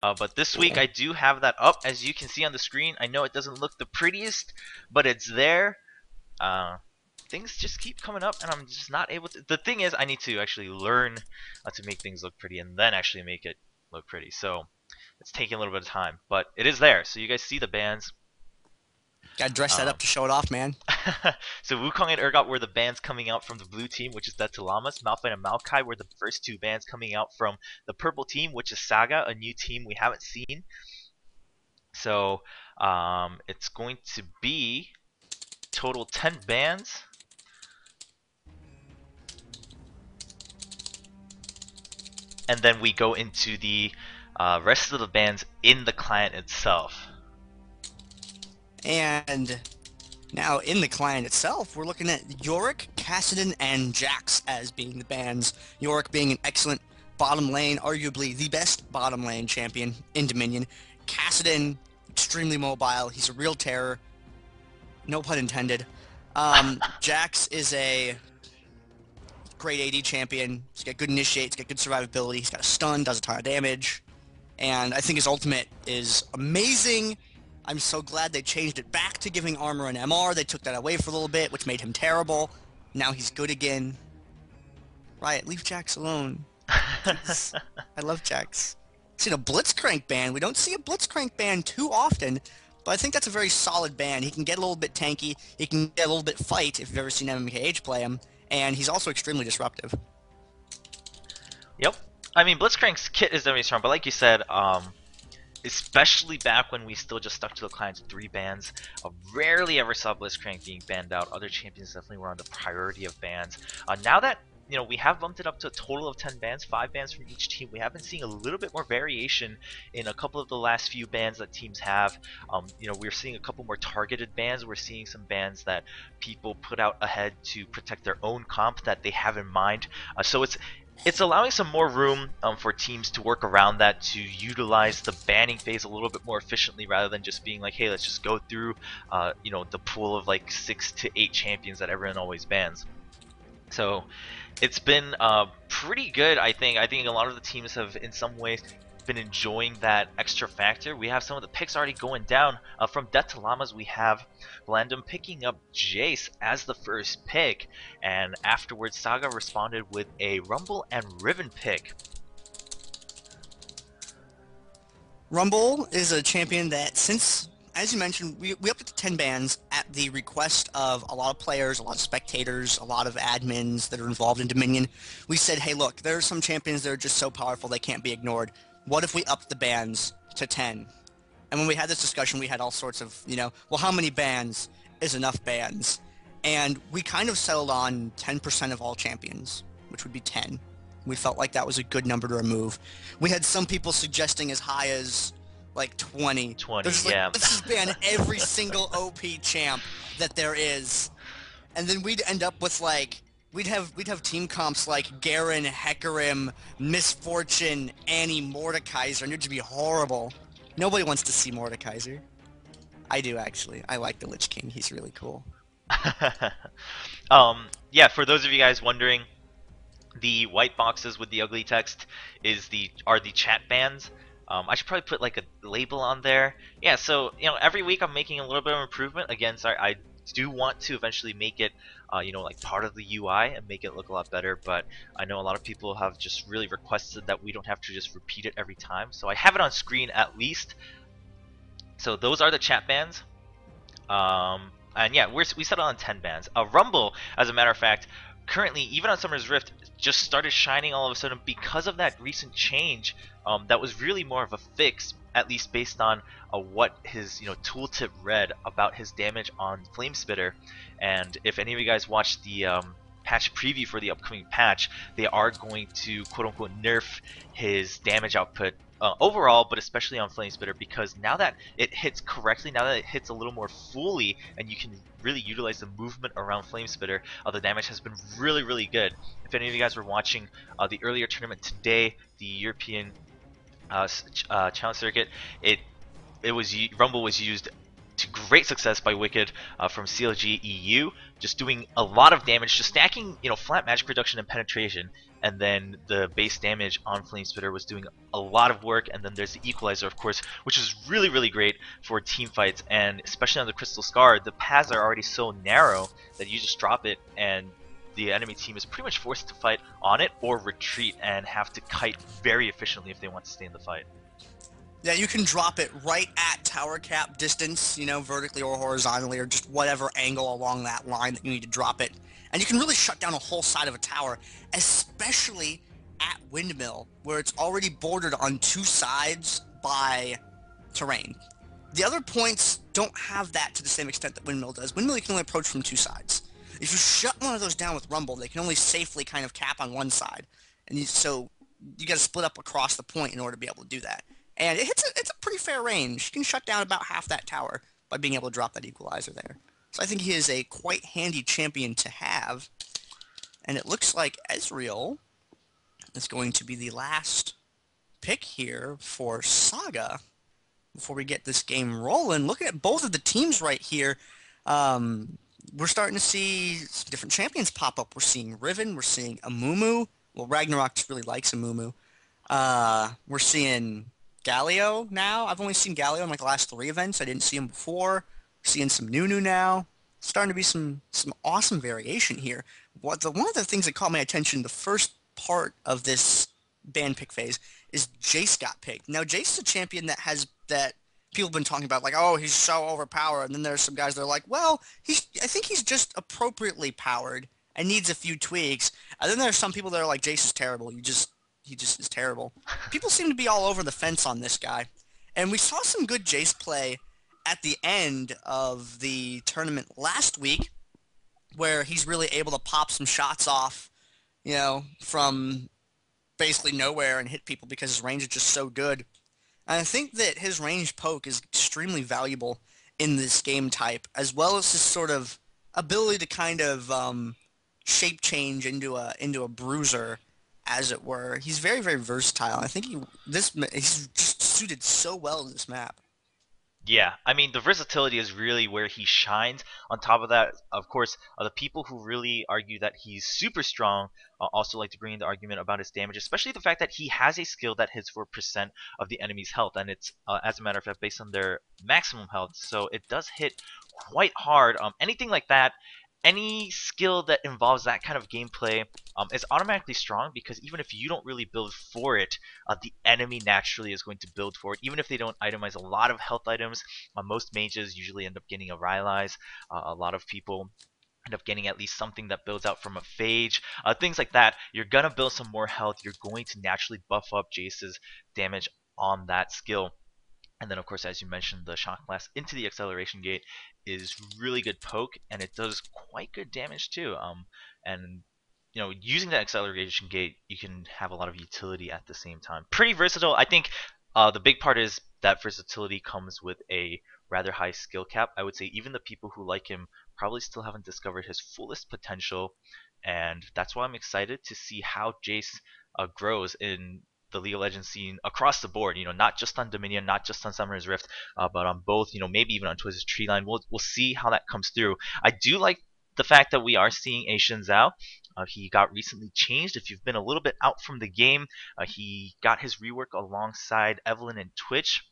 But this week I do have that up, as you can see on the screen. I know it doesn't look the prettiest, but it's there. Uh, Things just keep coming up, and I'm just not able to. The thing is, I need to actually learn to make things look pretty, and then actually make it look pretty. So it's taking a little bit of time, but it is there. So you guys see the bands. Gotta dress that up Um, to show it off, man. so Wukong and Urgot were the bands coming out from the blue team, which is DTL. Malphite and Maokai were the first two bands coming out from the purple team, which is Saga, a new team we haven't seen. So it's going to be total 10 bands. And then we go into the rest of the bands in the client itself. And now in the client itself, we're looking at Yorick, Kassadin, and Jax as being the bans. Yorick being an excellent bottom lane, arguably the best bottom lane champion in Dominion. Kassadin, extremely mobile. He's a real terror. No pun intended. Jax is a great AD champion. He's got good initiate, he's got good survivability, he's got a stun, does a ton of damage. And I think his ultimate is amazing. I'm so glad they changed it back to giving armor and MR. They took that away for a little bit, which made him terrible. Now he's good again. Riot, leave Jax alone. Please. I love Jax. Seen a Blitzcrank ban. We don't see a Blitzcrank ban too often, but I think that's a very solid ban. He can get a little bit tanky. He can get a little bit fight if you've ever seen MMKH play him, and he's also extremely disruptive. Yep. I mean, Blitzcrank's kit is definitely strong, but like you said, especially back when we still just stuck to the client's 3 bans, rarely ever saw Blitzcrank being banned out. Other champions definitely were on the priority of bans. Now that we have bumped it up to a total of 10 bans, 5 bans from each team, we have been seeing a little bit more variation in a couple of the last few bans that teams have. We're seeing a couple more targeted bans. We're seeing some bans that people put out ahead to protect their own comp that they have in mind. So it's allowing some more room for teams to work around that, to utilize the banning phase a little bit more efficiently, rather than just being like, hey, let's just go through the pool of like 6 to 8 champions that everyone always bans. So it's been pretty good, I think. I think a lot of the teams have in some ways been enjoying that extra factor. We have some of the picks already going down. From Death to Llamas, we have Blandum picking up Jace as the first pick, and afterwards Saga responded with a Rumble and Riven pick. Rumble is a champion that, since, as you mentioned, we upped it to 10 bans at the request of a lot of players, a lot of spectators, a lot of admins that are involved in Dominion. We said, hey, look, there are some champions that are just so powerful they can't be ignored. What if we upped the bans to 10? And when we had this discussion, we had all sorts of, well, how many bans is enough bans? And we kind of settled on 10% of all champions, which would be 10. We felt like that was a good number to remove. We had some people suggesting as high as like 20. 20, There's yeah. let's just ban every single OP champ that there is. And then we'd end up with like we'd have team comps like Garen, Hecarim, Misfortune, Annie, Mordekaiser, and it'd just be horrible. Nobody wants to see Mordekaiser. I do actually. I like the Lich King. He's really cool. Yeah, for those of you guys wondering, the white boxes with the ugly text are the chat bans. I should probably put like a label on there. Yeah, so every week I'm making a little bit of improvement. Again, sorry, I do want to eventually make it like part of the UI and make it look a lot better, but I know a lot of people have just really requested that we don't have to just repeat it every time, so I have it on screen at least. So those are the chat bans. And yeah, we settled on 10 bans. Rumble, as a matter of fact, currently, even on Summer's Rift, just started shining all of a sudden because of that recent change. That was really more of a fix, at least based on what his tooltip read about his damage on Flamespitter. And if any of you guys watched the patch preview for the upcoming patch, they are going to quote-unquote nerf his damage output overall, but especially on Flamespitter, because now that it hits correctly, now that it hits a little more fully, and you can really utilize the movement around Flamespitter, the damage has been really, really good. If any of you guys were watching the earlier tournament today, the European Challenge Circuit, Rumble was used to great success by Wicked from CLG EU, just doing a lot of damage, just stacking, flat magic reduction and penetration, and then the base damage on Flame Spitter was doing a lot of work, and then there's the Equalizer, of course, which is really, really great for team fights, and especially on the Crystal Scar, the paths are already so narrow that you just drop it, and the enemy team is pretty much forced to fight on it or retreat and have to kite very efficiently if they want to stay in the fight. Yeah, you can drop it right at tower cap distance, vertically or horizontally, or just whatever angle along that line that you need to drop it. And you can really shut down a whole side of a tower, especially at Windmill, where it's already bordered on two sides by terrain. The other points don't have that to the same extent that Windmill does. Windmill, you can only approach from two sides. If you shut one of those down with Rumble, they can only safely kind of cap on one side. And so you got to split up across the point in order to be able to do that. And it's a pretty fair range. You can shut down about half that tower by being able to drop that Equalizer there. So I think he is a quite handy champion to have. And it looks like Ezreal is going to be the last pick here for Saga before we get this game rolling. Looking at both of the teams right here, we're starting to see different champions pop up. We're seeing Riven, we're seeing Amumu. Well, Ragnarok just really likes Amumu. We're seeing Galio now. I've only seen Galio in like the last 3 events. I didn't see him before. Seeing some Nunu now. Starting to be some awesome variation here. One of the things that caught my attention the first part of this ban pick phase is Jace got picked. Now Jace is a champion that people have been talking about, like, oh, he's so overpowered. And then there's some guys that are like, well, I think he's just appropriately powered and needs a few tweaks. And then there's some people that are like, Jace is terrible. He just is terrible. People seem to be all over the fence on this guy. And we saw some good Jace play at the end of the tournament last week, where he's really able to pop some shots off, from basically nowhere and hit people because his range is just so good. And I think that his range poke is extremely valuable in this game type, as well as his sort of ability to kind of shape change into a bruiser, as it were. He's very, very versatile. I think he's just suited so well to this map. Yeah, I mean, the versatility is really where he shines. On top of that, of course, the people who really argue that he's super strong also like to bring in the argument about his damage, especially the fact that he has a skill that hits for percent of the enemy's health, and it's, as a matter of fact, based on their maximum health, so it does hit quite hard. Anything like that, any skill that involves that kind of gameplay is automatically strong, because even if you don't really build for it, the enemy naturally is going to build for it. Even if they don't itemize a lot of health items, most mages usually end up getting a Rylai's. A lot of people end up getting at least something that builds out from a Phage. Things like that. You're going to build some more health. You're going to naturally buff up Jace's damage on that skill. And then, of course, as you mentioned, the Shock Blast into the Acceleration Gate is really good poke, and it does quite good damage too. And using that Acceleration Gate, you can have a lot of utility at the same time. Pretty versatile. I think the big part is that versatility comes with a rather high skill cap. I would say even the people who like him probably still haven't discovered his fullest potential, and that's why I'm excited to see how Jace grows in the League of Legends scene across the board. Not just on Dominion, not just on Summoner's Rift, but on both. Maybe even on Twisted Treeline. We'll see how that comes through. I do like the fact that we are seeing A Shin Zhao. He got recently changed. If you've been a little bit out from the game, he got his rework alongside Evelyn and Twitch.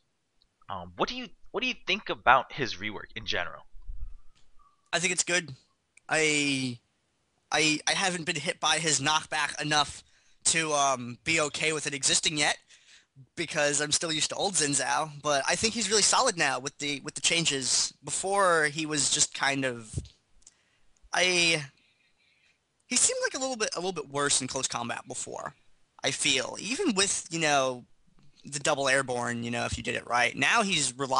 What do you think about his rework in general? I think it's good. I haven't been hit by his knockback enough to be okay with it existing yet, because I'm still used to old Xin Zhao, but I think he's really solid now with the changes. Before, he was just kind of he seemed like a little bit worse in close combat before. I feel, even with the double airborne, if you did it right. Now he's got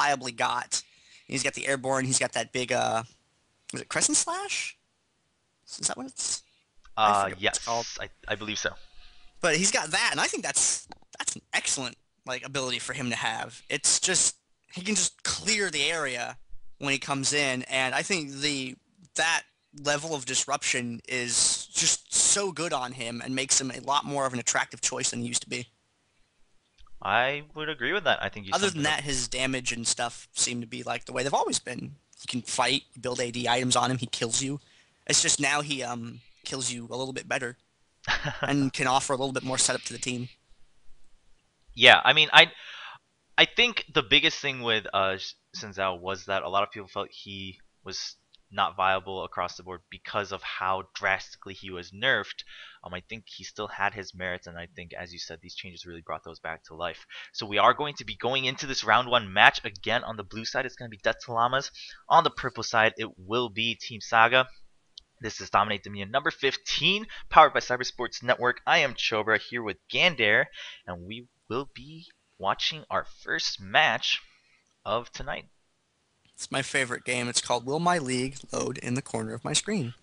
the airborne. He's got that big was it Crescent Slash? Is that what it's? I forget what it's called. Yes, I believe so. But he's got that, and I think that's an excellent ability for him to have. It's just he can just clear the area when he comes in, and I think that level of disruption is just so good on him and makes him a lot more of an attractive choice than he used to be. I would agree with that. I think you Other summed than it up. that, his damage and stuff seem to be like the way they've always been. He can fight, you build AD items on him, he kills you. It's just now he kills you a little bit better and can offer a little bit more setup to the team. Yeah, I mean, I think the biggest thing with Sinzao was that a lot of people felt he was not viable across the board because of how drastically he was nerfed. I think he still had his merits, and I think, as you said, these changes really brought those back to life. So we are going to be going into this round one match again. On the blue side, it's going to be Death to Llamas. On the purple side, it will be Team Saga. This is Dominate Dominion number 15, powered by Cybersports Network. I am Chobra here with Gander, and we will be watching our first match of tonight. It's my favorite game. It's called Will My League Load in the Corner of My Screen.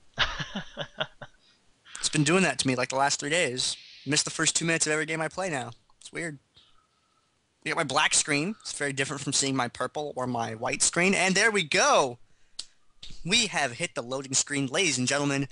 It's been doing that to me like the last 3 days. Missed the first 2 minutes of every game I play now. It's weird. You got my black screen. It's very different from seeing my purple or my white screen. And there we go. We have hit the loading screen, ladies and gentlemen,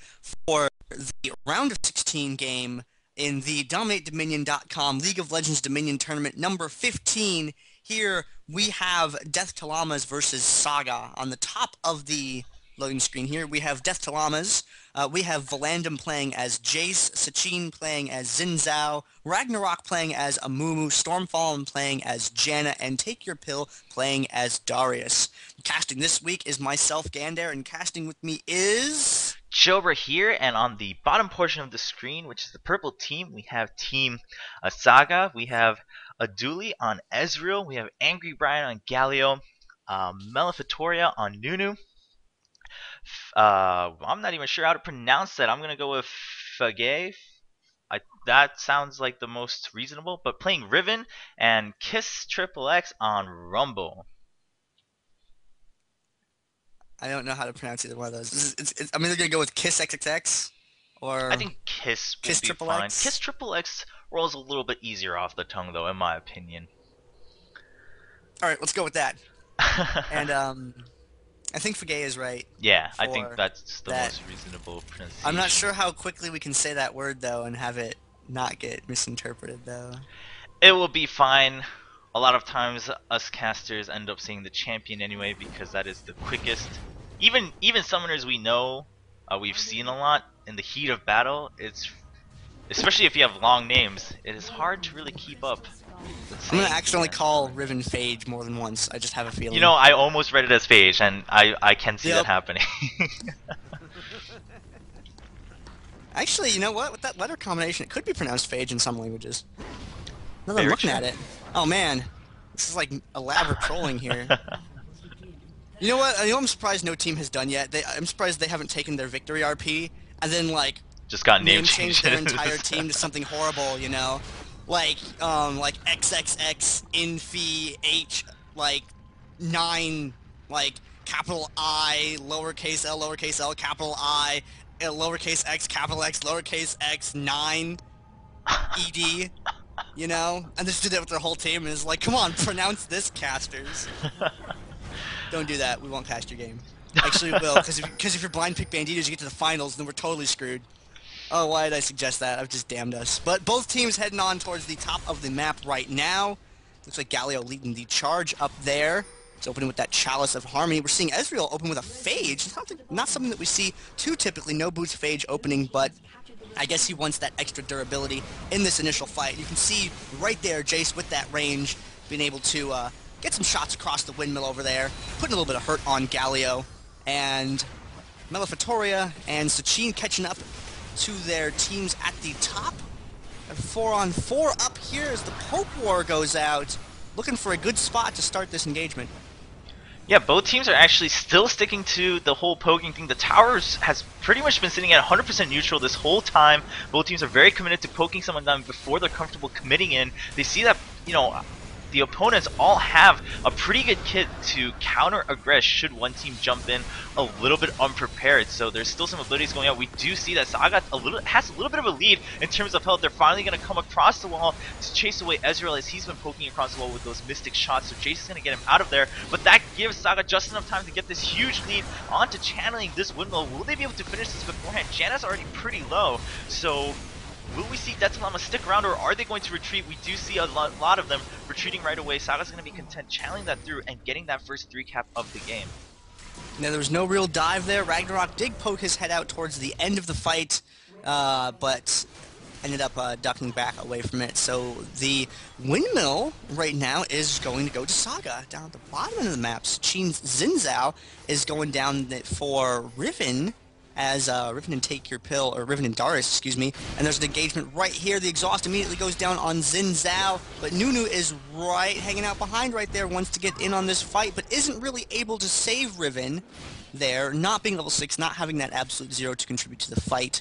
for the round of 16 game in the DominateDominion.com League of Legends Dominion Tournament number 15. Here we have Death to Llamas versus Saga. On the top of the loading screen here, we have Death to Llamas. We have Valandum playing as Jace, Sachin playing as Xin Ragnarok playing as Amumu, Stormfallen playing as Janna, and Take Your Pill playing as Darius. Casting this week is myself, Gander, and casting with me is... Chobra here, and on the bottom portion of the screen, which is the purple team, we have Team Saga, we have Aduli on Ezreal, we have Angry Brian on Galio, Maleficatoria on Nunu. I'm not even sure how to pronounce that. I'm going to go with Fagay. That sounds like the most reasonable, but playing Riven and Kiss Triple X on Rumble. I don't know how to pronounce either one of those. I'm either going to go with Kiss XXX or I think Kiss will Kiss be Triple fine. X. Kiss Triple X rolls a little bit easier off the tongue, though, in my opinion. All right, let's go with that. And I think Fagay is right. Yeah, I think that's the that. most reasonable pronunciation. I'm not sure how quickly we can say that word, though, and have it not get misinterpreted, though. It will be fine. A lot of times, us casters end up saying the champion anyway because that is the quickest. Even summoners we know, we've seen a lot in the heat of battle. It's especially if you have long names, it is hard to really keep up. I'm gonna accidentally call Riven Phage more than once. I just have a feeling. You know, I almost read it as Phage, and I can see that happening. Actually, you know what? With that letter combination, it could be pronounced Phage in some languages. Now that I'm looking at it. Oh man, this is like elaborate trolling here. You know what? I'm surprised no team has done yet. I'm surprised they haven't taken their victory RP and then like just got name changed their entire team to something horrible. You know, like XXX Infi H like 9 like capital I lowercase l capital I lowercase x capital X lowercase x 9 ed. You know, and just do that with their whole team, and it's like, come on, pronounce this, casters. Don't do that. We won't cast your game. Actually, we will, because if you're blind pick Banditos, you get to the finals, then we're totally screwed. Oh, why did I suggest that? I've just damned us. But both teams heading on towards the top of the map right now. Looks like Galio leading the charge up there. It's opening with that Chalice of Harmony. We're seeing Ezreal open with a Phage. It's not something that we see too typically. No boots Phage opening, but I guess he wants that extra durability in this initial fight. You can see right there Jace with that range being able to get some shots across the windmill over there, putting a little bit of hurt on Galio. And Maleficatoria and Sachin catching up to their teams at the top. A 4-on-4 up here as the Poke War goes out, looking for a good spot to start this engagement. Yeah, both teams are actually still sticking to the whole poking thing. The towers has pretty much been sitting at 100% neutral this whole time. Both teams are very committed to poking someone down before they're comfortable committing in. They see that, you know, the opponents all have a pretty good kit to counter-aggress should one team jump in a little bit unprepared. So there's still some abilities going out. We do see that Saga has a little bit of a lead in terms of health. They're finally going to come across the wall to chase away Ezreal as he's been poking across the wall with those Mystic shots. So Jace is going to get him out of there. But that gives Saga just enough time to get this huge lead onto channeling this windmill. Will they be able to finish this beforehand? Janna's already pretty low. So Will we see DTL stick around, or are they going to retreat? We do see a lot of them retreating right away. Saga's going to be content channeling that through and getting that first 3 cap of the game. Now, there was no real dive there. Ragnarok did poke his head out towards the end of the fight, but ended up ducking back away from it. So the windmill right now is going to go to Saga. Down at the bottom of the map, Sachin's Zinzao is going down for Riven, as Riven and Take Your Pill, or Riven and Darius, excuse me, and there's an engagement right here. The exhaust immediately goes down on Zinzao, but Nunu is right, hanging out behind right there, wants to get in on this fight, but isn't really able to save Riven there, not being level 6, not having that absolute 0 to contribute to the fight.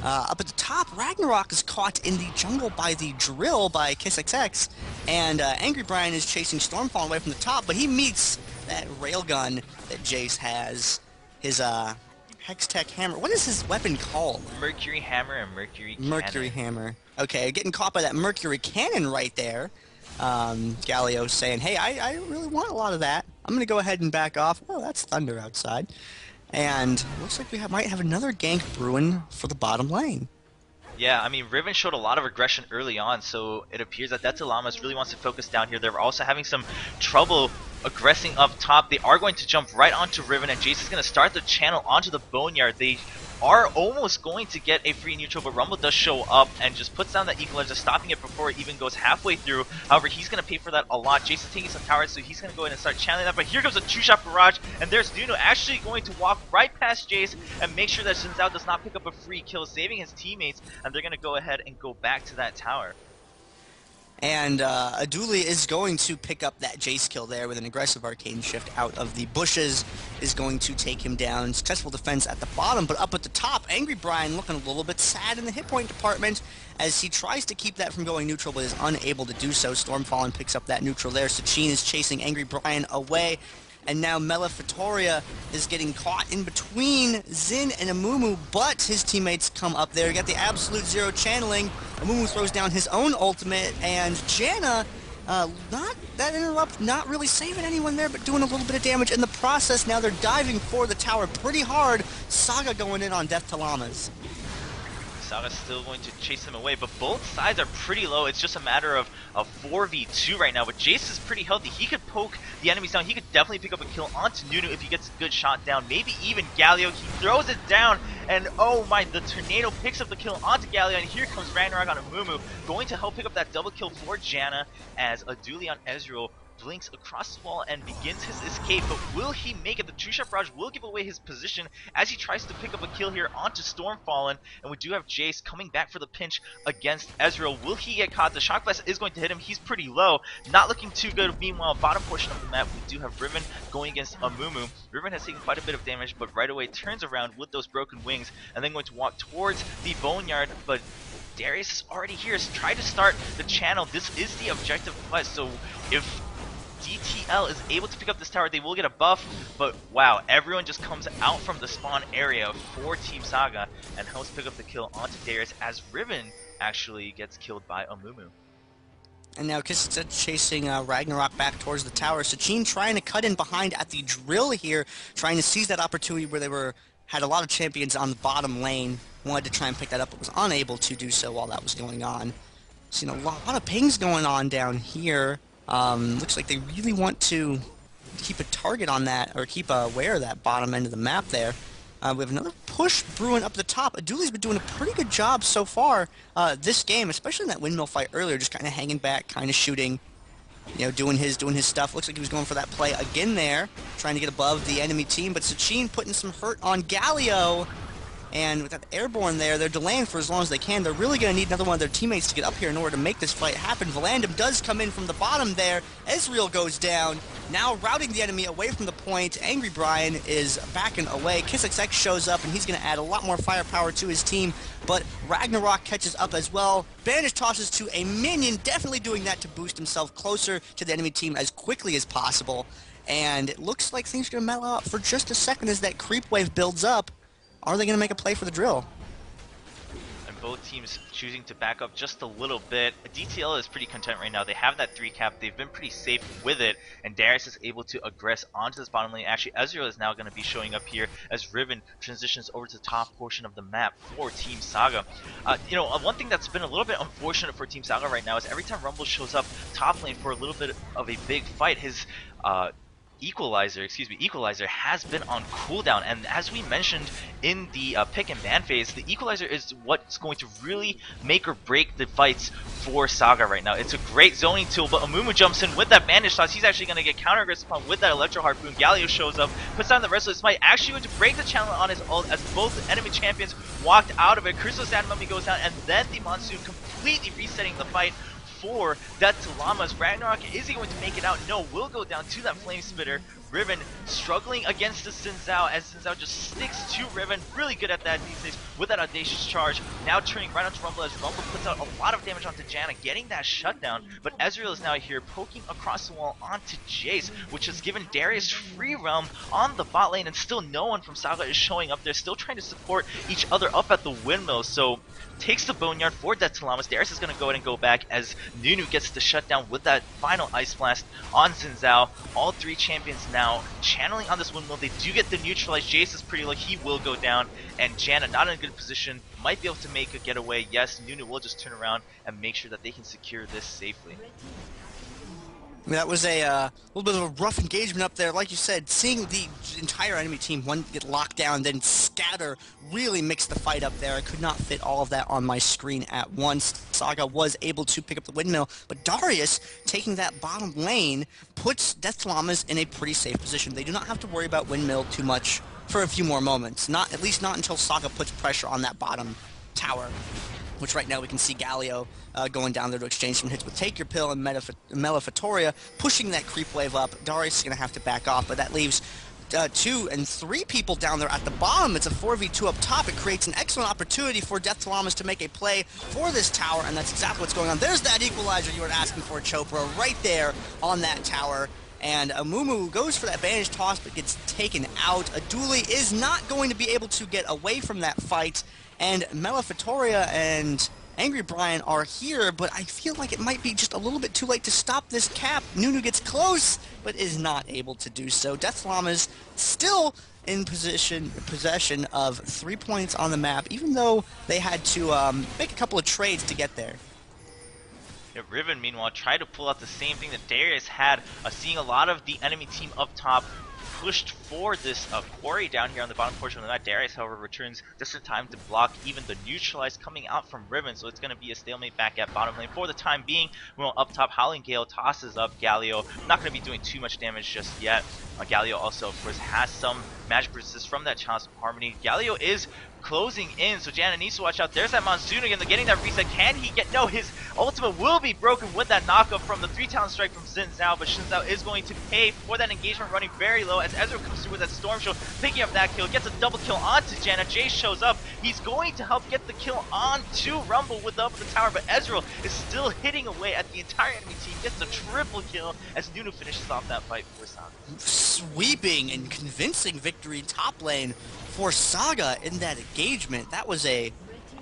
Up at the top, Ragnarok is caught in the jungle by the drill by KissXX, and Angry Brian is chasing Stormfall away from the top, but he meets that railgun that Jace has. His Hextech Hammer. What is his weapon called? Mercury Hammer and Mercury Cannon. Mercury Hammer. Okay, getting caught by that Mercury Cannon right there. Galio saying, hey, I really want a lot of that. I'm going to go ahead and back off. Oh, that's thunder outside. And looks like we might have another gank brewing for the bottom lane. Yeah, I mean, Riven showed a lot of aggression early on, so it appears that DTL really wants to focus down here. They're also having some trouble aggressing up top. They are going to jump right onto Riven, and Jace is going to start the channel onto the Boneyard. They are almost going to get a free neutral, but Rumble does show up and just puts down that equalizer, stopping it before it even goes halfway through. However, he's going to pay for that a lot. Jace is taking some towers, so he's going to go ahead and start channeling that, but here comes a 2-shot barrage, and there's Nuno actually going to walk right past Jace and make sure that Shinzao does not pick up a free kill, saving his teammates, and they're going to go ahead and go back to that tower. And Aduli is going to pick up that Jace kill there with an aggressive arcane shift out of the bushes, is going to take him down. Successful defense at the bottom, but up at the top, Angry Brian looking a little bit sad in the hit point department as he tries to keep that from going neutral, but is unable to do so. Stormfallen picks up that neutral there. Sachin is chasing Angry Brian away. And now Maleficatoria is getting caught in between Zin and Amumu, but his teammates come up there. You got the absolute 0 channeling. Amumu throws down his own ultimate, and Janna, not that interrupt, not really saving anyone there, but doing a little bit of damage in the process. Now they're diving for the tower pretty hard. Saga going in on Death to Llamas. Saga's still going to chase him away, but both sides are pretty low. It's just a matter of a 4v2 right now, but Jace is pretty healthy. He could poke the enemies down. He could definitely pick up a kill onto Nunu if he gets a good shot down. Maybe even Galio. He throws it down, and oh my, the Tornado picks up the kill onto Galio, and here comes Ragnarok on Amumu, going to help pick up that double kill for Janna as Aduli on Ezreal blinks across the wall and begins his escape, but will he make it? The 2-shot barrage will give away his position as he tries to pick up a kill here onto Stormfallen, and we do have Jace coming back for the pinch against Ezreal. Will he get caught? The Shock Blast is going to hit him. He's pretty low, not looking too good. Meanwhile, bottom portion of the map, we do have Riven going against Amumu. Riven has taken quite a bit of damage, but right away turns around with those broken wings and then going to walk towards the Boneyard, but Darius is already here. He's tried to start the channel. This is the objective quest, so if DTL is able to pick up this tower, they will get a buff, but wow, everyone just comes out from the spawn area for Team Saga and helps pick up the kill onto Darius as Riven actually gets killed by Amumu. And now KissXX chasing Ragnarok back towards the tower. Sachin trying to cut in behind at the drill here, trying to seize that opportunity where they had a lot of champions on the bottom lane. Wanted to try and pick that up, but was unable to do so while that was going on. Seen a lot of pings going on down here. Looks like they really want to keep a target on that, or keep aware of that bottom end of the map there. We have another push brewing up the top. Aduli's been doing a pretty good job so far this game, especially in that windmill fight earlier, just kind of hanging back, kind of shooting, you know, doing his stuff. Looks like he was going for that play again there, trying to get above the enemy team, but Sachin putting some hurt on Galio. And with that airborne there, they're delaying for as long as they can. They're really going to need another one of their teammates to get up here in order to make this fight happen. Valandum does come in from the bottom there. Ezreal goes down, now routing the enemy away from the point. Angry Brian is backing away. KissXX shows up, and he's going to add a lot more firepower to his team. But Ragnarok catches up as well. Banish tosses to a minion, definitely doing that to boost himself closer to the enemy team as quickly as possible. And it looks like things are going to mellow out for just a second as that creep wave builds up. Are they going to make a play for the drill? And both teams choosing to back up just a little bit. DTL is pretty content right now. They have that 3 cap. They've been pretty safe with it, and Darius is able to aggress onto this bottom lane. Actually, Ezreal is now going to be showing up here as Riven transitions over to the top portion of the map for Team Saga. One thing that's been a little bit unfortunate for Team Saga right now is every time Rumble shows up top lane for a little bit of a big fight, his Equalizer has been on cooldown, and as we mentioned in the pick and ban phase, the Equalizer is what's going to really make or break the fights for Saga right now. It's a great zoning tool, but Amumu jumps in with that bandage toss. He's actually going to get counter aggressive upon with that Electro Harpoon. Galio shows up, puts down the Restless Smite, actually going to break the channel on his ult as both enemy champions walked out of it. Crystal Sand Mummy goes down, and then the Monsoon completely resetting the fight for Death to Llamas. Ragnarok, is he going to make it out? No, will go down to that Flame Spitter. Riven struggling against the Xin Zhao as Xin Zhao just sticks to Riven. Really good at that these days with that Audacious Charge. Now turning right onto Rumble as Rumble puts out a lot of damage onto Janna, getting that shutdown. But Ezreal is now here poking across the wall onto Jace, which has given Darius free realm on the bot lane, and still no one from Saga is showing up. They're still trying to support each other up at the windmill. So takes the Boneyard for Death to Llamas. Darius is going to go ahead and go back as Nunu gets the shutdown with that final Ice Blast on Xin Zhao. All 3 champions now channeling on this windmill. They do get the neutralized. Jace is pretty low. He will go down. And Janna not in a good position. Might be able to make a getaway. Yes, Nunu will just turn around and make sure that they can secure this safely. I mean, that was a little bit of a rough engagement up there. Like you said, seeing the entire enemy team, one get locked down, then scatter, really mixed the fight up there. I could not fit all of that on my screen at once. Saga was able to pick up the windmill, but Darius, taking that bottom lane, puts Death to Llamas in a pretty safe position. They do not have to worry about windmill too much for a few more moments. At least not until Saga puts pressure on that bottom tower, which right now we can see Galio going down there to exchange some hits with Take Your Pill and Maleficatoria, pushing that creep wave up. Darius is going to have to back off, but that leaves 2 and 3 people down there at the bottom. It's a 4v2 up top. It creates an excellent opportunity for Death to Llamas to make a play for this tower, and that's exactly what's going on. There's that Equalizer you were asking for, Chopra, right there on that tower. And Amumu goes for that bandage toss, but gets taken out. Aduli is not going to be able to get away from that fight, and Maleficatoria and Angry Brian are here, but I feel like it might be just a little bit too late to stop this cap. Nunu gets close, but is not able to do so. Death Llamas still in possession of 3 points on the map, even though they had to make a couple of trades to get there. Yeah, Riven, meanwhile, tried to pull out the same thing that Darius had, seeing a lot of the enemy team up top pushed for this quarry down here on the bottom portion of the map. Darius, however, returns just in time to block even the neutralize coming out from Riven, so it's going to be a stalemate back at bottom lane for the time being. Well, up top, Howling Gale tosses up Galio. Not going to be doing too much damage just yet. Galio also, of course, has some magic resist from that Chalice of Harmony. Galio is closing in, so Janna needs to watch out. There's that Monsoon again, getting that reset. Can he get... No, his ultimate will be broken with that knockup from the 3-talent strike from Xin Zhao, but Xin Zhao is going to pay for that engagement, running very low as Ezra comes through with that Storm Show, picking up that kill, gets a double kill onto Janna. Jace shows up. He's going to help get the kill onto Rumble with the up of the tower, but Ezreal is still hitting away at the entire enemy team, gets a triple kill as Nunu finishes off that fight for Saga. Sweeping and convincing victory top lane for Saga in that engagement. That was a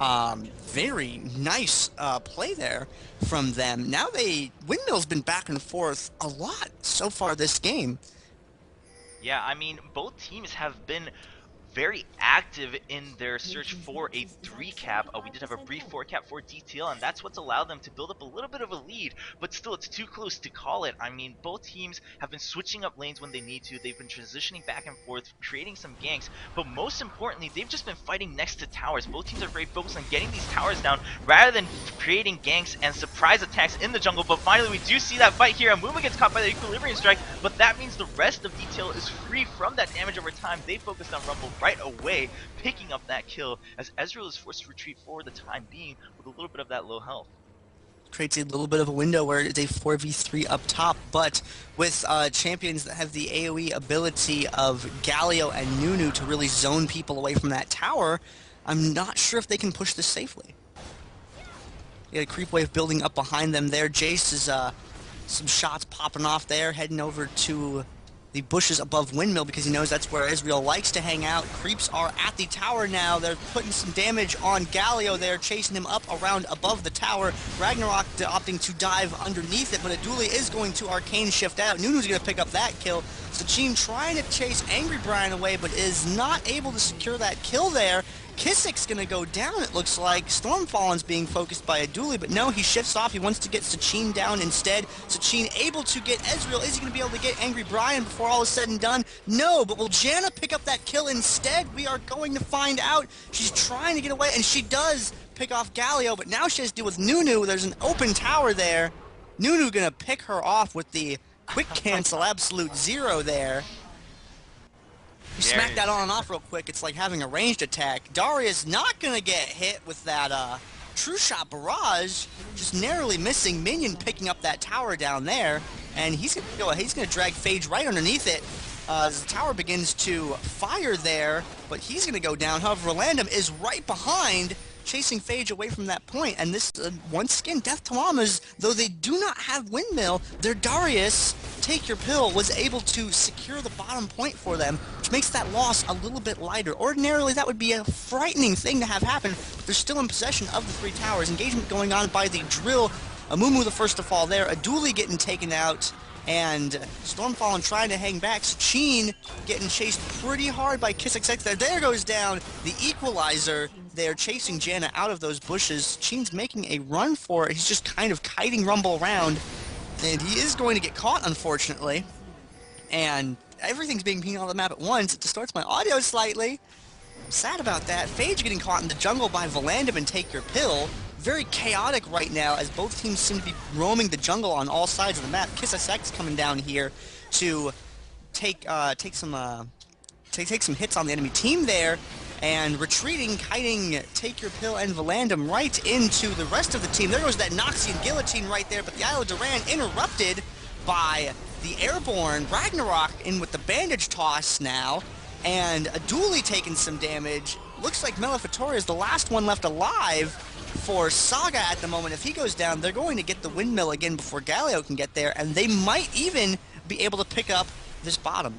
very nice play there from them. Now Windmill's been back and forth a lot so far this game. Yeah, I mean, both teams have been very active in their search for a 3 cap. We did have a brief 4 cap for DTL, and that's what's allowed them to build up a little bit of a lead, but still it's too close to call it. I mean, both teams have been switching up lanes when they need to. They've been transitioning back and forth, creating some ganks, but most importantly, they've just been fighting next to towers. Both teams are very focused on getting these towers down rather than creating ganks and surprise attacks in the jungle. But finally, we do see that fight here. Amumu gets caught by the Equilibrium Strike, but that means the rest of DTL is free from that damage over time. They focused on Rumble right away, picking up that kill as Ezreal is forced to retreat for the time being with a little bit of that low health. Creates a little bit of a window where it's a 4v3 up top, but with champions that have the AoE ability of Galio and Nunu to really zone people away from that tower, I'm not sure if they can push this safely. You got a creep wave building up behind them there. Jace is some shots popping off there, heading over to the bushes above Windmill because he knows that's where Israel likes to hang out. Creeps are at the tower now. They're putting some damage on Galio there, chasing him up around above the tower. Ragnarok opting to dive underneath it, but Aduli is going to Arcane Shift out. Nunu's going to pick up that kill. Sachin trying to chase Angry Brian away, but is not able to secure that kill there. Kissik's going to go down, it looks like. Stormfallen's being focused by Aduli, but no, he shifts off. He wants to get Sachin down instead. Sachin able to get Ezreal. Is he going to be able to get Angry Brian before all is said and done? No, but will Janna pick up that kill instead? We are going to find out. She's trying to get away, and she does pick off Galio, but now she has to deal with Nunu. There's an open tower there. Nunu going to pick her off with the quick cancel absolute zero there. You smack that on and off real quick, it's like having a ranged attack. Daria's not going to get hit with that True Shot Barrage, just narrowly missing. Minion picking up that tower down there, and he's going to go ahead, he's going to drag Phage right underneath it. As the tower begins to fire there, but he's going to go down. However, Rolandum is right behind, chasing Phage away from that point, and this, once again, Death to Llamas, though they do not have Windmill, their Darius, Take Your Pill, was able to secure the bottom point for them, which makes that loss a little bit lighter. Ordinarily, that would be a frightening thing to have happen, but they're still in possession of the 3 towers. Engagement going on by the Drill, Amumu the first to fall there, Aduli getting taken out, and Stormfallen trying to hang back. Sachin getting chased pretty hard by Kissik's there. There goes down the Equalizer. They're chasing Janna out of those bushes. Sachin's making a run for it. He's just kind of kiting Rumble around. And he is going to get caught, unfortunately. And everything's being pinged on the map at once. It distorts my audio slightly. I'm sad about that. Phage getting caught in the jungle by Volandum and Take Your Pill. Very chaotic right now as both teams seem to be roaming the jungle on all sides of the map. Kissik's coming down here to take some hits on the enemy team there, and retreating, kiting Take Your Pill and Volandum right into the rest of the team. There goes that Noxian Guillotine right there, but the Isle of Duran interrupted by the Airborne. Ragnarok in with the bandage toss now, and Aduli taking some damage. Looks like Maleficaria is the last one left alive for Saga at the moment. If he goes down, they're going to get the Windmill again before Galio can get there, and they might even be able to pick up this bottom.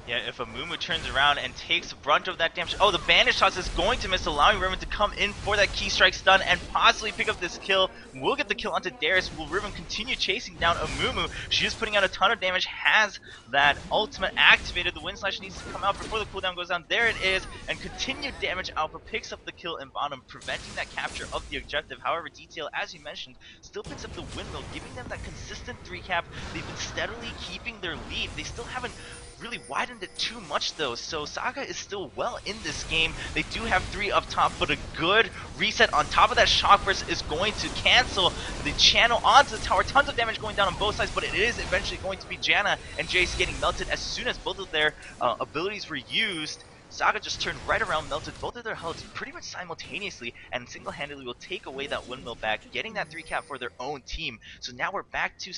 Yeah, if Amumu turns around and takes brunt of that damage. Oh, the bandage toss is going to miss, allowing Riven to come in for that key strike stun and possibly pick up this kill. We'll get the kill onto Darius. Will Riven continue chasing down Amumu? She is putting out a ton of damage, has that ultimate activated. The Wind Slash needs to come out before the cooldown goes down. There it is, and continued damage alpha picks up the kill in bottom, preventing that capture of the objective. However, DTL, as you mentioned, still picks up the Windmill, giving them that consistent 3 cap. They've been steadily keeping their lead. They still haven't really widened it too much though, so Saga is still well in this game. They do have 3 up top, but a good reset on top of that shock burst is going to cancel the channel onto the tower. Tons of damage going down on both sides, but it is eventually going to be Janna and Jace getting melted as soon as both of their abilities were used. Saga just turned right around, melted both of their healths pretty much simultaneously, and single-handedly will take away that Windmill back, getting that 3 cap for their own team. So now we're back to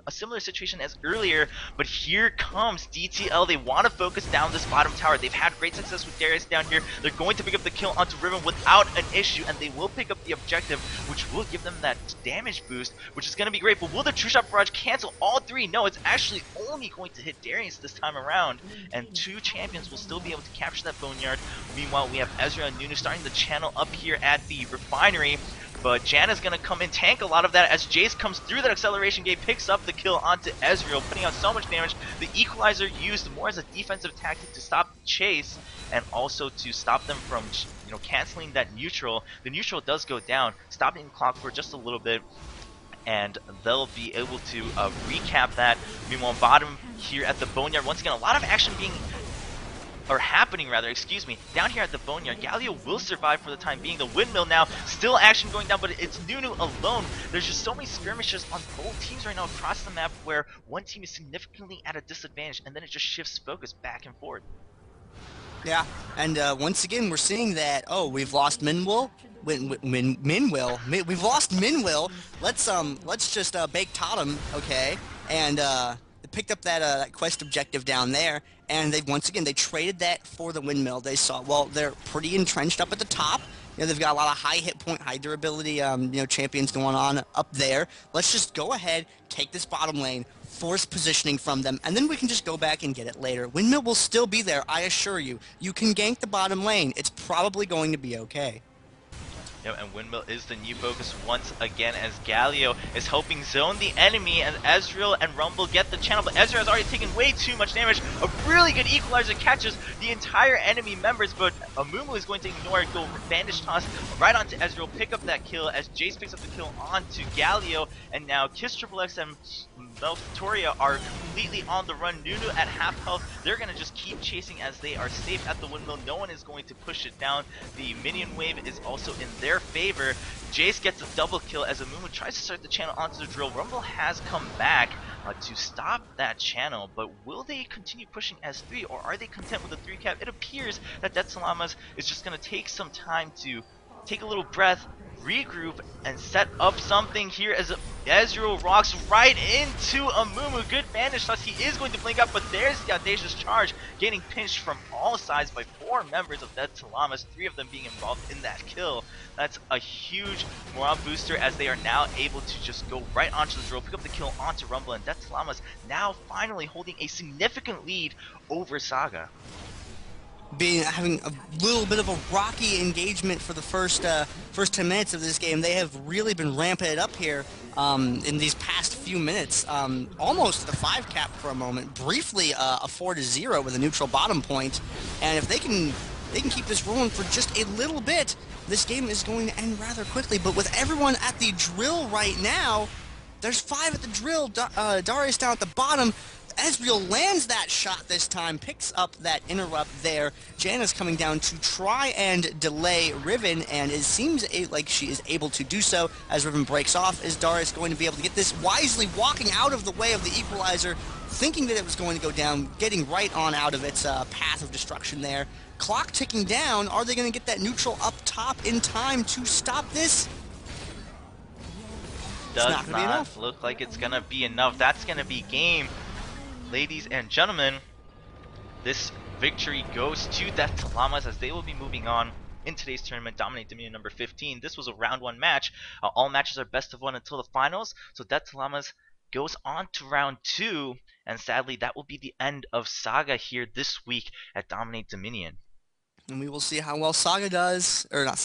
a similar situation as earlier, but here comes DTL. They want to focus down this bottom tower. They've had great success with Darius down here. They're going to pick up the kill onto Riven without an issue, and they will pick up the objective, which will give them that damage boost, which is going to be great. But will the True Shot Barrage cancel all 3? No, it's actually only going to hit Darius this time around, and 2 champions will still be able to capture that Boneyard. Meanwhile, we have Ezra and Nunu starting the channel up here at the refinery, but Janna's gonna come in, tank a lot of that as Jace comes through that acceleration gate, picks up the kill onto Ezreal, putting out so much damage. The Equalizer used more as a defensive tactic to stop the chase and also to stop them from, you know, canceling that neutral. The neutral does go down, stopping the clock for just a little bit, and they'll be able to recap that. Meanwhile, bottom here at the Boneyard, once again, a lot of action happening excuse me, down here at the Boneyard. Galio will survive for the time being. The Windmill now, still action going down, but it's Nunu alone. There's just so many skirmishes on both teams right now across the map where one team is significantly at a disadvantage, and then it just shifts focus back and forth. Yeah, and once again, we're seeing that, oh, we've lost Minwill. We've lost Minwill. Let's just bake Totem, okay? And they picked up that quest objective down there, and once again they traded that for the Windmill. They saw, well, they're pretty entrenched up at the top. You know, they've got a lot of high hit point, high durability, you know, champions going on up there. Let's just go ahead, take this bottom lane, force positioning from them, and then we can just go back and get it later. Windmill will still be there, I assure you. You can gank the bottom lane. It's probably going to be okay. Yep, and Windmill is the new focus once again as Galio is helping zone the enemy, and Ezreal and Rumble get the channel, but Ezreal has already taken way too much damage. A really good equalizer catches the entire enemy members, but Amumu is going to ignore it, go Bandage Toss right onto Ezreal, pick up that kill as Jace picks up the kill onto Galio, and now Kiss Triple X and Meltoria are completely on the run. Nunu at half health, they're going to just keep chasing as they are safe at the Windmill. No one is going to push it down. The minion wave is also in their favor. Jace gets a double kill as Amumu tries to start the channel onto the drill. Rumble has come back to stop that channel, but will they continue pushing as 3, or are they content with a 3 cap? It appears that Dead Salamas is just going to take some time to take a little breath, regroup, and set up something here as Ezreal rocks right into Amumu. Good Bandage Toss. He is going to blink up, but there's the Audacious Charge getting pinched from all sides by 4 members of Dead Salamas, 3 of them being involved in that kill. That's a huge morale booster as they are now able to just go right onto the drill, pick up the kill onto Rumble, and Dead Salamas now finally holding a significant lead over Saga. Having a little bit of a rocky engagement for the first 10 minutes of this game. They have really been ramping it up here in these past few minutes. Almost the 5 cap for a moment. Briefly a 4-0 with a neutral bottom point. And if they can keep this rolling for just a little bit, this game is going to end rather quickly. But with everyone at the drill right now, there's 5 at the drill. Darius down at the bottom. Ezreal lands that shot this time, picks up that interrupt there. Janna's coming down to try and delay Riven, and it seems like she is able to do so as Riven breaks off. Is Darius going to be able to get this? Wisely walking out of the way of the equalizer, thinking that it was going to go down, getting right on out of its path of destruction there. Clock ticking down. Are they going to get that neutral up top in time to stop this? Does not look like it's going to be enough. That's going to be game. Ladies and gentlemen, this victory goes to Death Salamas as they will be moving on in today's tournament, Dominate Dominion number 15. This was a round 1 match. All matches are best of 1 until the finals, so Death Salamas goes on to round 2, and sadly that will be the end of Saga here this week at Dominate Dominion. And we will see how well Saga does, or not Saga.